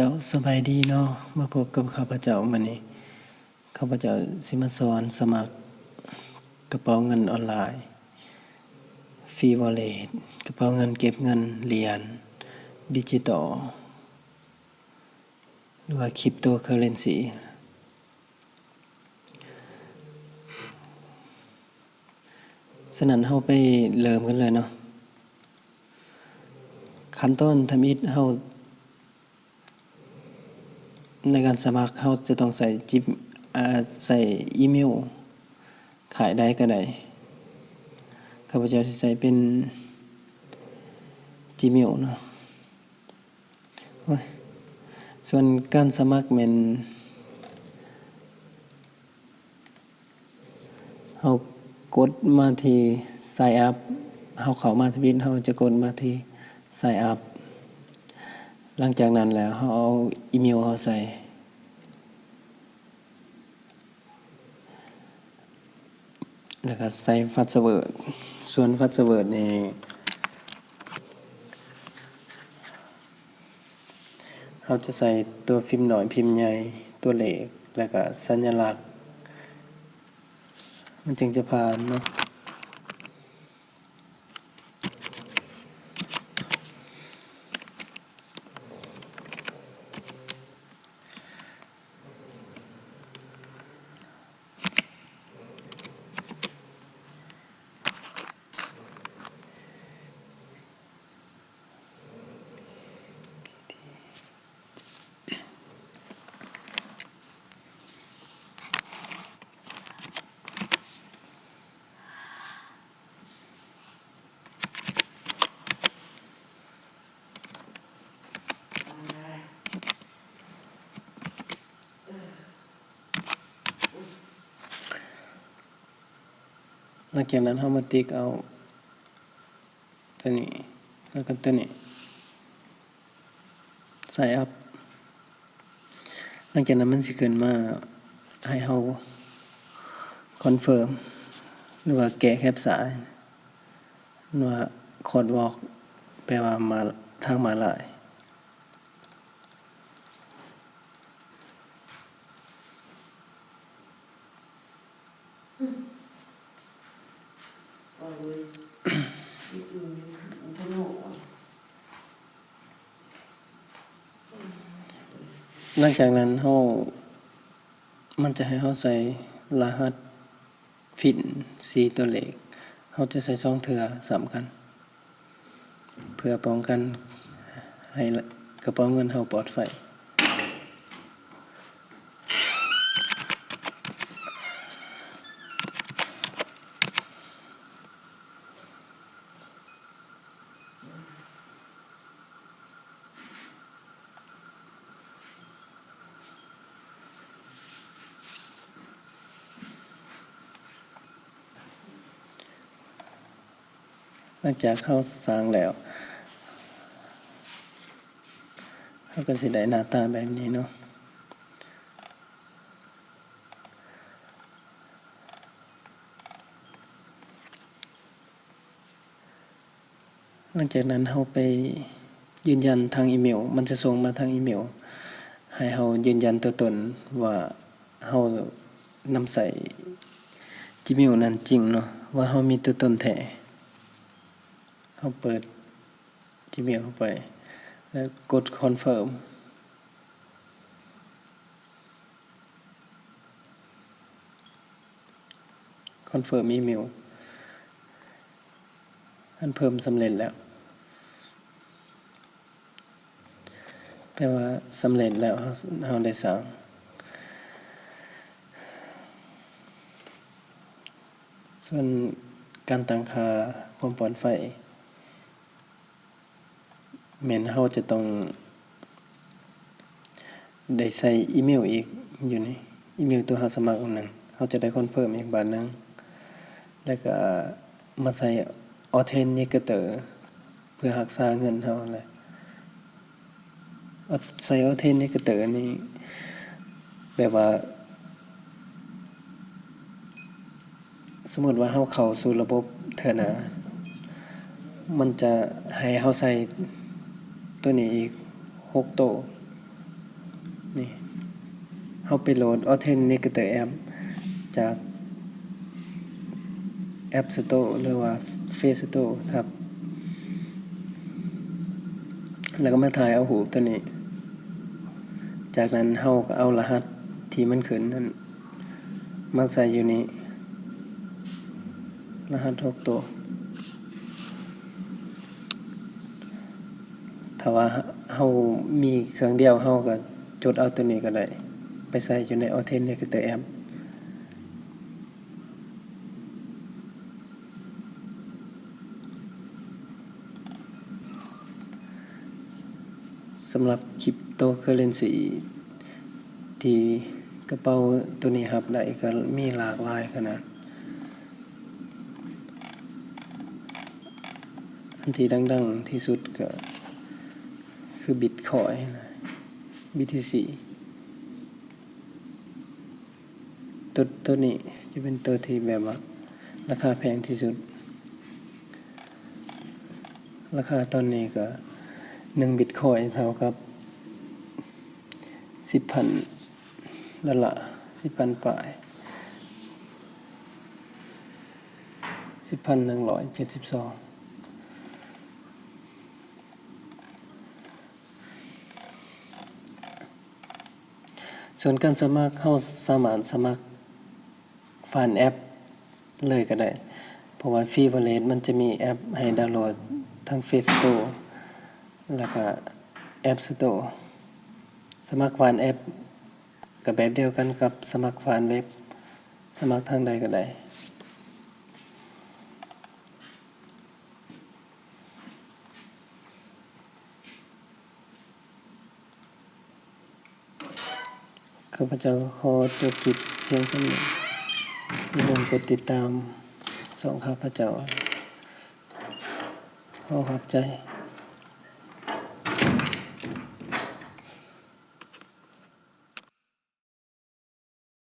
จ้าสบายดีเนาะมาพบกับข้าพเจ้ามื้อนี้ข้าพเจ้าสิมาสอนสมัครกระเป๋าเงินออนไลน์ฟรีวอลเล็ตกระเป๋าเงินเก็บเงินเหรียญดิจิตอลหรือว่าคริปโตเคอเรนซีฉะนั้นเฮาไปเริ่มกันเลยเนาะขั้นตอนทำอิฐเฮาในการสมัครเขาจะต้องใส่อีเมลขายได้ก็ได้ข้าพเจ้าสิใส่เป็น Gmail เนาะส่วนการสมัครแม่นเฮากดมาที่ Sign up เฮาเข้ามาทวิตเฮาจะกดมาที่ Sign up หลังจากนั้นแล้วเฮาเอาอีเมลเฮาใส่แล้วก็ใส่พาสเวิร์ดส่วนพาสเวิร์ดนี่เราจะใส่ตัวพิมพ์น้อยพิมพ์ใหญ่ตัวเลขแล้วก็สัญลักษณ์มันจึงจะผ่านเนาะหลังจากนั้นเรามาติ๊กเอาตัวนี้แล้วก็ตัวนี้ใส่อัพหลังจากนั้นมันสิขึ้นมาให้เราคอนเฟิร์มหรือว่าแกะแคปสายหรือว่าโคดวอล์กแปลว่ามาทางมาลายหลังจากนั้นมันจะให้เราใส่รหัสฟิน4ตัวเลขเราจะใส่2เทื่อสำคัญเพื่อป้องกันให้กระเป๋าเงินเราปลอดภัยหลังจากเขาสร้างแล้วเขาก็สิได้หน้าตาแบบนี้เนาะหลังจากนั้นเขาไปยืนยันทางอีเมลมันจะส่งมาทางอีเมลให้เขายืนยันตัวตนว่าเขานำใส่ Gmail นั้นจริงเนาะว่าเขามีตัวตนแท้เขาเปิด Gmail เข้าไปแล้วกดคอนเฟิร์มอีเมลอันเพิ่มสำเร็จแล้วแปลว่าสำเร็จแล้วเราได้สั่งส่วนการตั้งค่าความปลอดภัยแม่นเราจะต้องได้ใส่อีเมลอีกอยู่ในอีเมลตัวเราสมัครอันนึงเราจะได้คอนเฟิร์มอีกบาทนึงแล้วก็มาใส่authenticator เพื่อรักษาเงินเราแหละใส่authenticator นี่แบบว่าสมมุติว่าเราเข้าสู่ระบบเทื่อหน้ามันจะให้เราใส่ตัวนี้อีก6 โต เฮาไปโหลด Authenticator App จาก App Store หรือว่า Play Store ครับแล้วก็มาถ่ายเอารูปตัวนี้ จากนั้นเฮาก็เอารหัสที่มันขึ้นนั้นมาใส่อยู่นี้รหัส6ตัวถ้าว่าเฮามีเครื่องเดียวเฮาก็จดเอาตัวนี้ก็ได้ไปใส่อยู่ใน Authenticator App สำหรับ Cryptocurrency ที่กระเป๋าตัวนี้รับได้ก็มีหลากหลายขนาดอันที่ดังๆที่สุดก็คือ Bitcoin BTC ตัวนี้จะเป็นตัวที่แบบว่าราคาแพงที่สุดราคาตอนนี้ก็1 Bitcoin เท่ากับ 10,000 ดอลลาร์ 10,000 ปลาย 10,172 ส่วนการสมัครเฮาสามารถสมัครผ่านแอปเลยก็ได้เพราะว่า Free Wallet มันจะมีแอปให้ดาวน์โหลดทั้ง Play Store แล้วก็ App Store สมัครผ่านแอปก็แบบเดียวกันกับสมัครผ่านเว็บสมัครทางใดก็ได้ข้าพเจ้าขอจบคลิปเพียงเท่านี้อย่าลืมกดติดตามช่องข้าพเจ้าขอขอบใจ